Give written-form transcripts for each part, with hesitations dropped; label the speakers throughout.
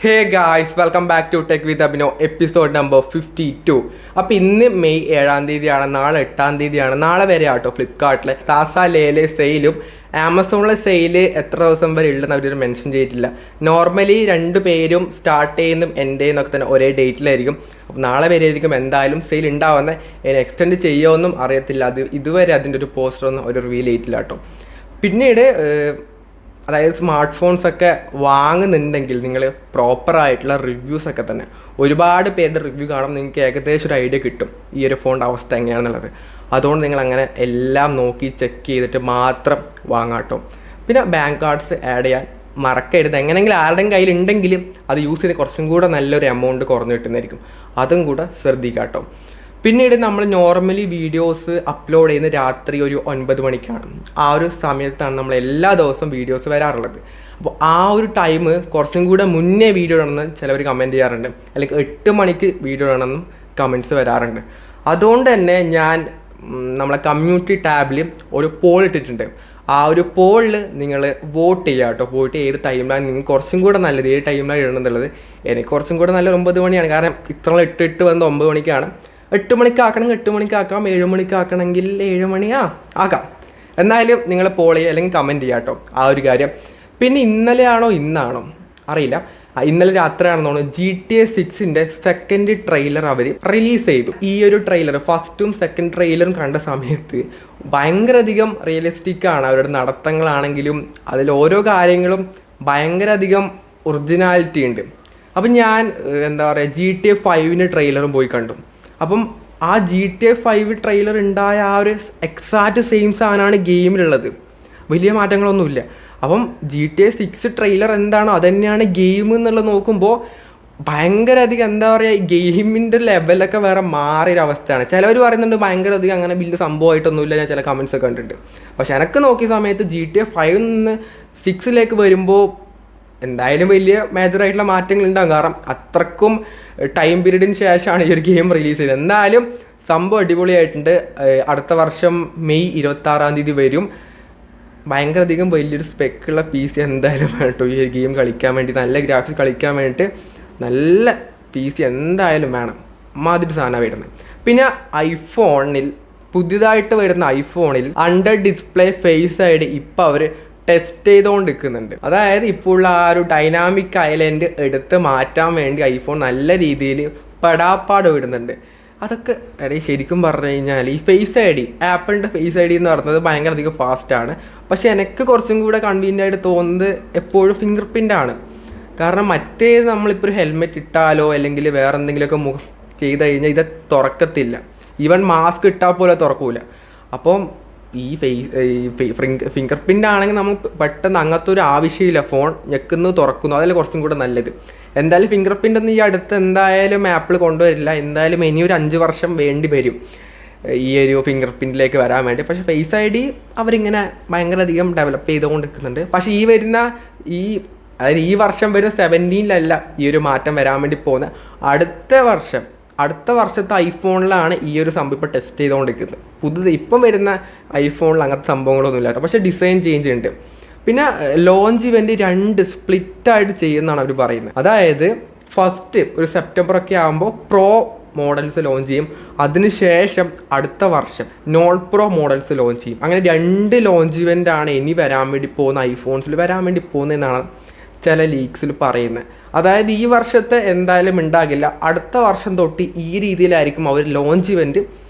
Speaker 1: Hey guys, welcome back to tech with Abhino episode number 52. അപ്പോൾ ഇന്ന് May 7-ാം തീയതിയാണ്, നാളെ 8-ാം തീയതിയാണ്. നാളെ വരെ ആട്ടോ ഫ്ലിപ്കാർട്ടിലെ സാസ ലേലെ സെയിലും ആമസോണിലെ സെയിൽ എത്ര ദിവസം വരെ ഉള്ളതെന്ന് അവരൊരു മെൻഷൻ ചെയ്തിട്ടില്ല. നോർമലി രണ്ട് പേരും സ്റ്റാർട്ട് ചെയ്യുന്നതും എൻ്റെ ചെയ്യുന്നൊക്കെ തന്നെ ഒരേ ഡേറ്റിലായിരിക്കും. അപ്പോൾ നാളെ വരെ ആയിരിക്കും എന്തായാലും സെയിൽ ഉണ്ടാവുന്നത്. അതിനെ എക്സ്റ്റെൻഡ് ചെയ്യുമെന്നും അറിയത്തില്ല. ഇതുവരെ അതിൻ്റെ ഒരു പോസ്റ്ററൊന്നും ഒരു റിവീൽ ചെയ്തിട്ടില്ല കേട്ടോ. പിന്നീട് അതായത് സ്മാർട്ട് ഫോൺസൊക്കെ വാങ്ങുന്നുണ്ടെങ്കിൽ നിങ്ങൾ പ്രോപ്പറായിട്ടുള്ള റിവ്യൂസൊക്കെ തന്നെ ഒരുപാട് പേരുടെ റിവ്യൂ കാണുമ്പോൾ നിങ്ങൾക്ക് ഏകദേശം ഒരു ഐഡിയ കിട്ടും ഈ ഒരു ഫോണിൻ്റെ അവസ്ഥ എങ്ങനെയാണെന്നുള്ളത്. അതുകൊണ്ട് നിങ്ങൾ അങ്ങനെ എല്ലാം നോക്കി ചെക്ക് ചെയ്തിട്ട് മാത്രം വാങ്ങാട്ടോ. പിന്നെ ബാങ്ക് കാർഡ്സ് ആഡ് ചെയ്യാൻ മറക്കരുത്. എങ്ങനെയെങ്കിലും ആരുടെയും കയ്യിലുണ്ടെങ്കിലും അത് യൂസ് ചെയ്ത് കുറച്ചും കൂടെ നല്ലൊരു എമൗണ്ട് കുറഞ്ഞു കിട്ടുന്നതായിരിക്കും. അതും കൂടെ ശ്രദ്ധിക്കാട്ടോ. പിന്നീട് നമ്മൾ നോർമലി വീഡിയോസ് അപ്ലോഡ് ചെയ്യുന്നത് രാത്രി ഒരു 9 മണിക്കാണ്. ആ ഒരു സമയത്താണ് നമ്മൾ എല്ലാ ദിവസവും വീഡിയോസ് വരാറുള്ളത്. അപ്പോൾ ആ ഒരു ടൈം കുറച്ചും കൂടെ മുന്നേ വീഡിയോ ഇടണമെന്ന് ചിലവർ കമൻറ്റ് ചെയ്യാറുണ്ട്, അല്ലെങ്കിൽ 8 മണിക്ക് വീഡിയോ ഇടണമെന്നും കമൻറ്റ്സ് വരാറുണ്ട്. അതുകൊണ്ട് തന്നെ ഞാൻ നമ്മളെ കമ്മ്യൂണിറ്റി ടാബിൽ ഒരു പോൾ ഇട്ടിട്ടുണ്ട്. ആ ഒരു പോളിൽ നിങ്ങൾ വോട്ട് ചെയ്യുക കേട്ടോ. പോയിട്ട് ഏത് ടൈമിലാണ് നിങ്ങൾക്ക് കുറച്ചും കൂടെ നല്ലത്, ഏത് ടൈമിലാണ് ഇടണമെന്നുള്ളത്. എനിക്ക് കുറച്ചും കൂടെ നല്ല 9 മണിയാണ്, കാരണം ഇത്ര 8 വന്ന് 9 മണിക്കാണ്. 8 മണിക്കാക്കണമെങ്കിൽ 8 മണിക്കാക്കാം, 7 മണിക്കാക്കണമെങ്കിൽ 7 മണിയാ ആക്കാം. എന്നാലും നിങ്ങൾ പോൾ ചെയ്യുക അല്ലെങ്കിൽ കമൻറ്റ് ചെയ്യുക കേട്ടോ ആ ഒരു കാര്യം. പിന്നെ ഇന്നലെയാണോ ഇന്നാണോ അറിയില്ല, ഇന്നലെ രാത്രിയാണെന്ന് തോന്നുന്നു, GTA 6-ൻ്റെ സെക്കൻഡ് ട്രെയിലർ അവർ റിലീസ് ചെയ്തു. ഈ ഒരു ട്രെയിലർ ഫസ്റ്റും സെക്കൻഡ് ട്രെയിലറും കണ്ട സമയത്ത് ഭയങ്കര അധികം റിയലിസ്റ്റിക് ആണ്. അവരുടെ നടത്തങ്ങളാണെങ്കിലും അതിൽ ഓരോ കാര്യങ്ങളും ഭയങ്കര അധികം ഒറിജിനാലിറ്റി ഉണ്ട്. അപ്പം ഞാൻ എന്താ പറയുക, GTA 5-ൻ്റെ ട്രെയിലറും പോയി കണ്ടു. അപ്പം ആ GTA 5 ട്രെയിലർ ഉണ്ടായ ആ ഒരു എക്സാക്റ്റ് സെയിം സാധനമാണ് ഗെയിമിലുള്ളത്. വലിയ മാറ്റങ്ങളൊന്നുമില്ല. അപ്പം GTA 6 ട്രെയിലർ എന്താണോ അതുതന്നെയാണ് ഗെയിം എന്നുള്ളത് നോക്കുമ്പോൾ ഭയങ്കര അധികം എന്താ പറയുക, ഗെയിമിൻ്റെ ലെവലൊക്കെ വേറെ മാറിയൊരവസ്ഥയാണ്. ചിലവർ പറയുന്നുണ്ട് ഭയങ്കര അധികം അങ്ങനെ വലിയ സംഭവമായിട്ടൊന്നുമില്ല. ഞാൻ ചില കമൻസ് ഒക്കെ കണ്ടിട്ടുണ്ട്. പക്ഷെ എനിക്ക് നോക്കിയ സമയത്ത് GTA 5 നിന്ന് 6 വരുമ്പോൾ എന്തായാലും വലിയ മേജറായിട്ടുള്ള മാറ്റങ്ങൾ ഉണ്ടാകും. കാരണം അത്രക്കും ടൈം പീരീഡിന് ശേഷമാണ് ഈ ഒരു ഗെയിം റിലീസ് ചെയ്തത്. എന്തായാലും സംഭവം അടിപൊളിയായിട്ടുണ്ട്. അടുത്ത വർഷം മെയ് 26-ാം തീയതി വരും. ഭയങ്കര അധികം വലിയൊരു സ്പെക്കുള്ള PC എന്തായാലും വേണം ഈ ഒരു ഗെയിം കളിക്കാൻ വേണ്ടി. നല്ല ഗ്രാഫിക്സ് കളിക്കാൻ വേണ്ടിയിട്ട് നല്ല PC എന്തായാലും വേണം. മാതിരി സാധനം വരുന്നത്. പിന്നെ ഐഫോണിൽ പുതിയതായിട്ട് വരുന്ന ഐഫോണിൽ അണ്ടർ ഡിസ്പ്ലേ ഫേസ് ID ഇപ്പോൾ അവർ ടെസ്റ്റ് ചെയ്തുകൊണ്ടിരിക്കുന്നുണ്ട്. അതായത് ഇപ്പോൾ ഉള്ള ആ ഒരു ഡൈനാമിക് ഐലൻഡ് എടുത്ത് മാറ്റാൻ വേണ്ടി ഐഫോൺ നല്ല രീതിയിൽ പെടാപ്പാട് വിടുന്നുണ്ട്. അതൊക്കെ ശരിക്കും പറഞ്ഞു കഴിഞ്ഞാൽ ഈ ഫേസ് ID, ആപ്പിളിൻ്റെ ഫേസ് ID എന്ന് പറയുന്നത് ഭയങ്കര അധികം ഫാസ്റ്റാണ്. പക്ഷേ എനിക്ക് കുറച്ചും കൂടെ കൺവീനിയൻ്റ് ആയിട്ട് തോന്നുന്നത് എപ്പോഴും ഫിംഗർ പ്രിൻ്റാണ്. കാരണം മറ്റേത് നമ്മളിപ്പോൾ ഒരു ഹെൽമെറ്റ് ഇട്ടാലോ അല്ലെങ്കിൽ വേറെ എന്തെങ്കിലുമൊക്കെ ചെയ്ത് കഴിഞ്ഞാൽ ഇത് തുറക്കത്തില്ല. ഈവൻ മാസ്ക് ഇട്ടാൽ പോലെ തുറക്കൂല. അപ്പം ഈ ഫിംഗർ പ്രിൻ്റ് ആണെങ്കിൽ നമുക്ക് പെട്ടെന്ന് അങ്ങനത്തെ ഒരു ആവശ്യമില്ല. ഫോൺ ഞെക്കുന്നു തുറക്കുന്നു, അതല്ല കുറച്ചും കൂടെ നല്ലത്. എന്തായാലും ഫിംഗർ പ്രിൻ്റ് ഒന്നും ഈ അടുത്ത് എന്തായാലും ആപ്പിൾ കൊണ്ടുവരില്ല. എന്തായാലും ഇനി ഒരു 5 വർഷം വേണ്ടി വരും ഈ ഒരു ഫിംഗർ പ്രിൻറ്റിലേക്ക് വരാൻ വേണ്ടി. പക്ഷേ ഫേസ് ID അവരിങ്ങനെ ഭയങ്കര അധികം ഡെവലപ്പ് ചെയ്തുകൊണ്ടിരിക്കുന്നുണ്ട്. പക്ഷേ അതായത് ഈ വർഷം വരുന്ന 17-ലല്ല ഈ ഒരു മാറ്റം വരാൻ വേണ്ടി പോകുന്നത്. അടുത്ത വർഷത്തെ ഐഫോണിലാണ് ഈ ഒരു സംഭവം ഇപ്പോൾ ടെസ്റ്റ് ചെയ്തുകൊണ്ടിരിക്കുന്നത്. ഇപ്പം വരുന്ന ഐഫോണിൽ അങ്ങനത്തെ സംഭവങ്ങളൊന്നും ഇല്ലാത്ത, പക്ഷേ ഡിസൈൻ ചേഞ്ച് ഉണ്ട്. പിന്നെ ലോഞ്ച് ഇവൻ്റ് 2 സ്പ്ലിറ്റായിട്ട് ചെയ്യുമെന്നാണ് അവർ പറയുന്നത്. അതായത് ഫസ്റ്റ് ഒരു സെപ്റ്റംബർ ഒക്കെ ആകുമ്പോൾ പ്രോ മോഡൽസ് ലോഞ്ച് ചെയ്യും. അതിനുശേഷം അടുത്ത വർഷം നോൺ പ്രോ മോഡൽസ് ലോഞ്ച് ചെയ്യും. അങ്ങനെ 2 ലോഞ്ച് ഇവൻ്റാണ് ഇനി വരാൻ വേണ്ടി പോകുന്ന ഐഫോൺസിൽ വരാൻ വേണ്ടി പോകുന്നതെന്നാണ് ചില ലീക്സിൽ പറയുന്നത്. അതായത് ഈ വർഷത്തെ എന്തായാലും ഉണ്ടാകില്ല. അടുത്ത വർഷം തൊട്ട് ഈ രീതിയിലായിരിക്കും അവർ ലോഞ്ച് ഇവൻറ്റ്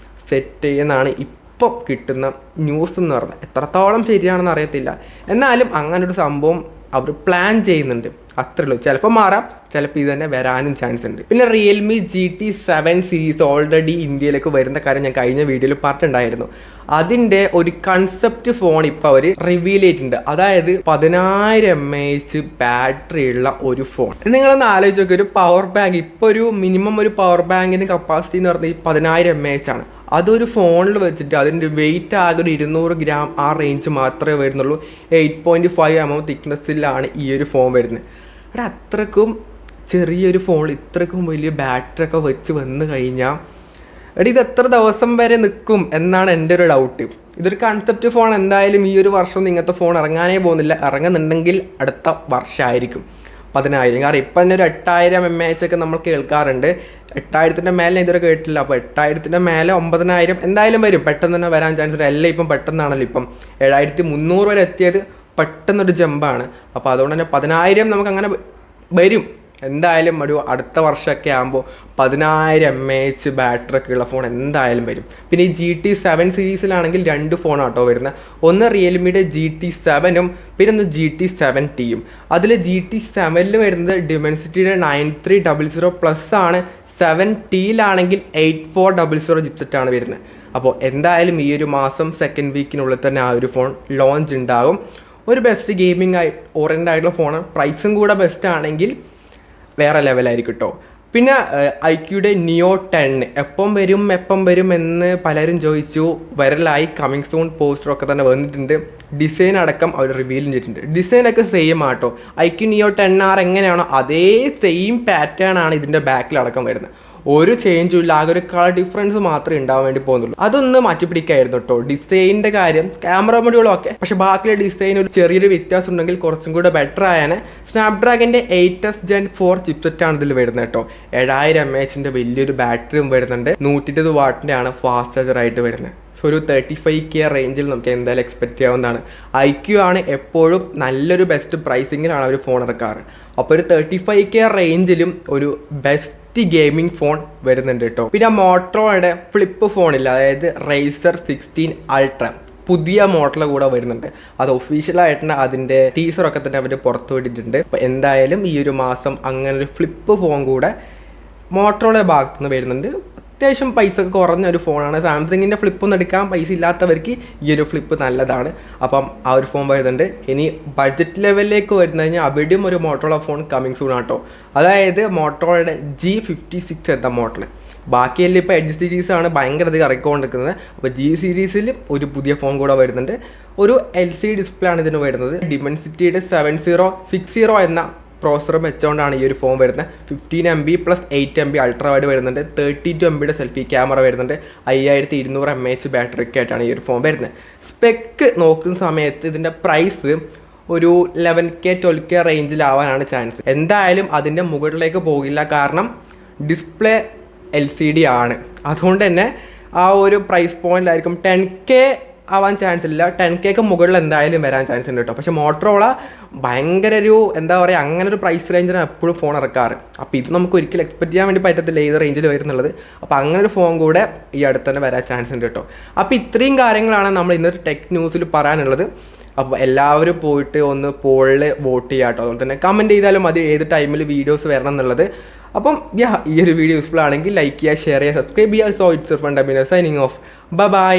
Speaker 1: സെറ്റ് ചെയ്യുന്നതാണ് ഇപ്പോൾ കിട്ടുന്ന ന്യൂസ് എന്ന് പറഞ്ഞാൽ. എത്രത്തോളം ശരിയാണെന്ന് അറിയത്തില്ല. എന്നാലും അങ്ങനൊരു സംഭവം അവർ പ്ലാൻ ചെയ്യുന്നുണ്ട്. അത്രേ ഉള്ളൂ. ചിലപ്പോൾ മാറാം, ചിലപ്പോൾ ഇത് തന്നെ വരാനും ചാൻസ് ഉണ്ട്. പിന്നെ റിയൽമി GT7 സീരീസ് ഓൾറെഡി ഇന്ത്യയിലേക്ക് വരുന്ന കാര്യം ഞാൻ കഴിഞ്ഞ വീഡിയോയിൽ പറഞ്ഞിട്ടുണ്ടായിരുന്നു. അതിൻ്റെ ഒരു കൺസെപ്റ്റ് ഫോൺ ഇപ്പോൾ അവർ റിവീൽ ചെയ്തിട്ടുണ്ട്. അതായത് 10,000 mAh ബാറ്ററി ഉള്ള ഒരു ഫോൺ. നിങ്ങളൊന്ന് ആലോചിച്ച് നോക്കി, ഒരു പവർ ബാങ്ക് ഇപ്പോൾ ഒരു മിനിമം ഒരു പവർ ബാങ്കിൻ്റെ കപ്പാസിറ്റി എന്ന് പറഞ്ഞാൽ ഈ 10,000 mAh ആണ്. അതൊരു ഫോണിൽ വെച്ചിട്ട് അതിൻ്റെ വെയിറ്റ് ആകെ ഒരു 200 ഗ്രാം ആ റേഞ്ച് മാത്രമേ വരുന്നുള്ളൂ. 8.5 mm തിക്നെസ്സിലാണ് ഈ ഒരു ഫോൺ വരുന്നത്. അത്രക്കും ചെറിയൊരു ഫോണിൽ ഇത്രക്കും വലിയ ബാറ്ററി ഒക്കെ വെച്ച് വന്നു കഴിഞ്ഞാൽ ഇത് എത്ര ദിവസം വരെ നിൽക്കും എന്നാണ് എൻ്റെ ഒരു ഡൗട്ട്. ഇതൊരു കൺസെപ്റ്റ് ഫോൺ. എന്തായാലും ഈ ഒരു വർഷം ഇങ്ങനത്തെ ഫോൺ ഇറങ്ങാനേ പോകുന്നില്ല. ഇറങ്ങുന്നുണ്ടെങ്കിൽ അടുത്ത വർഷമായിരിക്കും. 10,000. കാരണം ഇപ്പം തന്നെ ഒരു 8,000 mAh ഒക്കെ നമ്മൾ കേൾക്കാറുണ്ട്. 8,000-ൻ്റെ മേലെ ഇതുവരെ കേട്ടിട്ടില്ല. അപ്പോൾ 8,000-ൻ്റെ മേലെ 9,000 എന്തായാലും വരും, പെട്ടെന്ന് തന്നെ വരാൻ ചാൻസ് ഉണ്ട്. എല്ലാം ഇപ്പം പെട്ടെന്നാണല്ലോ, ഇപ്പം 7,300 വരെ എത്തിയത് പെട്ടെന്നൊരു ജമ്പാണ്. അപ്പോൾ അതുകൊണ്ട് തന്നെ 10,000 നമുക്കങ്ങനെ വരും എന്തായാലും. ഒരു അടുത്ത വർഷമൊക്കെ ആകുമ്പോൾ 10,000 mAh ബാറ്ററി ഒക്കെ ഉള്ള ഫോൺ എന്തായാലും വരും. പിന്നെ ഈ GT7 സീരീസിലാണെങ്കിൽ 2 ഫോണാണ് കേട്ടോ വരുന്നത്. ഒന്ന് റിയൽമിയുടെ GT7-ഉം പിന്നെ ഒന്ന് GT7T-യും. അതിൽ GT7-ൽ വരുന്നത് ഡിമെൻസിറ്റിയുടെ 9300+ ആണ്. 7T-യിലാണെങ്കിൽ 8400 ചിപ്സെറ്റാണ് വരുന്നത്. അപ്പോൾ എന്തായാലും ഈ ഒരു മാസം സെക്കൻഡ് വീക്കിനുള്ളിൽ തന്നെ ആ ഒരു ഫോൺ ലോഞ്ച് ഉണ്ടാകും. ഒരു ബെസ്റ്റ് ഗെയിമിംഗ് ഓറിയൻറ്റഡ് ആയിട്ടുള്ള ഫോൺ, പ്രൈസും കൂടെ ബെസ്റ്റ് ആണെങ്കിൽ വേറെ ലെവലായിരിക്കും കേട്ടോ. പിന്നെ iQയുടെ Neo 10 എപ്പം വരും എന്ന് പലരും ചോദിച്ചു. വരലായി, കമ്മിങ് സൂൺ പോസ്റ്ററൊക്കെ തന്നെ വന്നിട്ടുണ്ട്. ഡിസൈൻ അടക്കം അവർ റിവീലും ചെയ്തിട്ടുണ്ട്. ഡിസൈനൊക്കെ സെയിം ആട്ടോ. iQ Neo 10R എങ്ങനെയാണോ അതേ സെയിം പാറ്റേൺ ആണ് ഇതിൻ്റെ ബാക്കിലടക്കം വരുന്നത്. ഒരു ചേഞ്ചും ഇല്ല, ആകെ ഒരു കളർ ഡിഫറൻസ് മാത്രമേ ഉണ്ടാവാൻ വേണ്ടി പോകുന്നുള്ളൂ. അതൊന്ന് മാറ്റിപ്പിടിക്കായിരുന്നു കേട്ടോ. ഡിസൈനിൻ്റെ കാര്യം, ക്യാമറ മൊഡ്യൂളൊക്കെ, പക്ഷേ ബാക്കിയുള്ള ഡിസൈൻ ഒരു ചെറിയൊരു വ്യത്യാസം ഉണ്ടെങ്കിൽ കുറച്ചും കൂടെ ബെറ്റർ ആയാണ്. സ്നാപ്ഡ്രാഗൻ്റെ 8S Gen 4 ചിപ്സെറ്റാണ് ഇതിൽ വരുന്നത് കേട്ടോ. 7000 mAh വലിയൊരു ബാറ്ററിയും വരുന്നുണ്ട്. 120 വാട്ടിൻ്റെ ആണ് ഫാസ്റ്റ് ചാർജർ ആയിട്ട് വരുന്നത്. സോ ഒരു 35K റേഞ്ചിൽ നമുക്ക് എന്തായാലും എക്സ്പെക്റ്റ് ചെയ്യാവുന്നതാണ്. iQ ആണ് എപ്പോഴും നല്ലൊരു ബെസ്റ്റ് പ്രൈസിങ്ങിലാണ് അവർ ഫോൺ ഇറക്കാറ്. അപ്പോൾ ഒരു 35K റേഞ്ചിലും ഒരു ബെസ്റ്റ് ഗെയിമിംഗ് ഫോൺ വരുന്നുണ്ട് കേട്ടോ. പിന്നെ മോട്ടോറോയുടെ ഫ്ലിപ്പ് ഫോണില്ല, അതായത് Razer 16 Ultra പുതിയ മോഡൽ കൂടെ വരുന്നുണ്ട്. അത് ഒഫീഷ്യലായിട്ട് അതിൻ്റെ ടീസറൊക്കെ തന്നെ അവർ പുറത്തു വിട്ടിട്ടുണ്ട്. അപ്പോൾ എന്തായാലും ഈ ഒരു മാസം അങ്ങനെ ഒരു ഫ്ലിപ്പ് ഫോൺ കൂടെ മോട്ടോറോയുടെ ഭാഗത്തുനിന്ന് വരുന്നുണ്ട്. അത്യാവശ്യം പൈസ ഒക്കെ കുറഞ്ഞ ഒരു ഫോണാണ്. സാംസങ്ങിൻ്റെ ഫ്ലിപ്പൊന്നും എടുക്കാൻ പൈസ ഇല്ലാത്തവർക്ക് ഈ ഒരു ഫ്ലിപ്പ് നല്ലതാണ്. അപ്പം ആ ഒരു ഫോൺ വരുന്നുണ്ട്. ഇനി ബഡ്ജറ്റ് ലെവലിലേക്ക് വരുന്ന കഴിഞ്ഞാൽ അവിടെയും ഒരു മോട്ടോറോള ഫോൺ കമ്മിങ് സൂൺ ആട്ടോ. അതായത് മോട്ടോറോയുടെ G56 എന്ന മോഡൽ. ബാക്കിയെല്ലാം ഇപ്പോൾ എഡ്ജ് സീരീസാണ് ഭയങ്കര അധികം ഇറക്കിക്കൊണ്ടിരിക്കുന്നത്. അപ്പോൾ G സീരീസിൽ ഒരു പുതിയ ഫോൺ കൂടെ വരുന്നുണ്ട്. ഒരു LCD ഡിസ്പ്ലേ ആണ് ഇതിന് വരുന്നത്. ഡിമെൻസിറ്റിയുടെ 7060 എന്ന പ്രോസറും വെച്ചുകൊണ്ടാണ് ഈ ഒരു ഫോൺ വരുന്നത്. 15MB + 8MB അൾട്രാ വൈഡ് വരുന്നുണ്ട്. 32MB സെൽഫി ക്യാമറ വരുന്നുണ്ട്. 5200 mAh ബാറ്ററി ഒക്കെ ആയിട്ടാണ് ഈ ഒരു ഫോൺ വരുന്നത്. സ്പെക്ക് നോക്കുന്ന സമയത്ത് ഇതിൻ്റെ പ്രൈസ് ഒരു 11K 12K റേഞ്ചിലാവാനാണ് ചാൻസ്. എന്തായാലും അതിൻ്റെ മുകളിലേക്ക് പോകില്ല, കാരണം ഡിസ്പ്ലേ LCD ആണ്. അതുകൊണ്ട് തന്നെ ആ ഒരു പ്രൈസ് പോയിന്റിലായിരിക്കും. 10K ആവാൻ ചാൻസ് ഇല്ല, 10Kക്ക് മുകളിൽ എന്തായാലും വരാൻ ചാൻസ് ഉണ്ട് കേട്ടോ. പക്ഷേ മോട്ടോറോള ഭയങ്കര ഒരു എന്താ പറയുക, അങ്ങനെ ഒരു പ്രൈസ് റേഞ്ചിനാണ് എപ്പോഴും ഫോൺ ഇറക്കാറ്. അപ്പോൾ ഇത് നമുക്ക് ഒരിക്കലും എക്സ്പെക്ട് ചെയ്യാൻ വേണ്ടി പറ്റത്തില്ല ഏത് റേഞ്ചിൽ വരുന്നുള്ളത്. അപ്പോൾ അങ്ങനെ ഒരു ഫോൺ കൂടെ ഈ അടുത്ത് തന്നെ വരാൻ ചാൻസ് ഉണ്ട് കേട്ടോ. അപ്പോൾ ഇത്രയും കാര്യങ്ങളാണ് നമ്മൾ ഇന്നൊരു ടെക് ന്യൂസിൽ പറയാനുള്ളത്. അപ്പോൾ എല്ലാവരും പോയിട്ട് ഒന്ന് പോളിൽ വോട്ട് ചെയ്യുക കേട്ടോ. അതുപോലെ തന്നെ കമൻറ്റ് ചെയ്താലും മതി ഏത് ടൈമിൽ വീഡിയോസ് വരണം എന്നുള്ളത്. അപ്പം ഈ ഒരു വീഡിയോ യൂസ്ഫുൾ ആണെങ്കിൽ ലൈക്ക് ചെയ്യുക, ഷെയർ ചെയ്യുക, സബ്സ്ക്രൈബ് ചെയ്യുക. So it's fundamental signing off. By.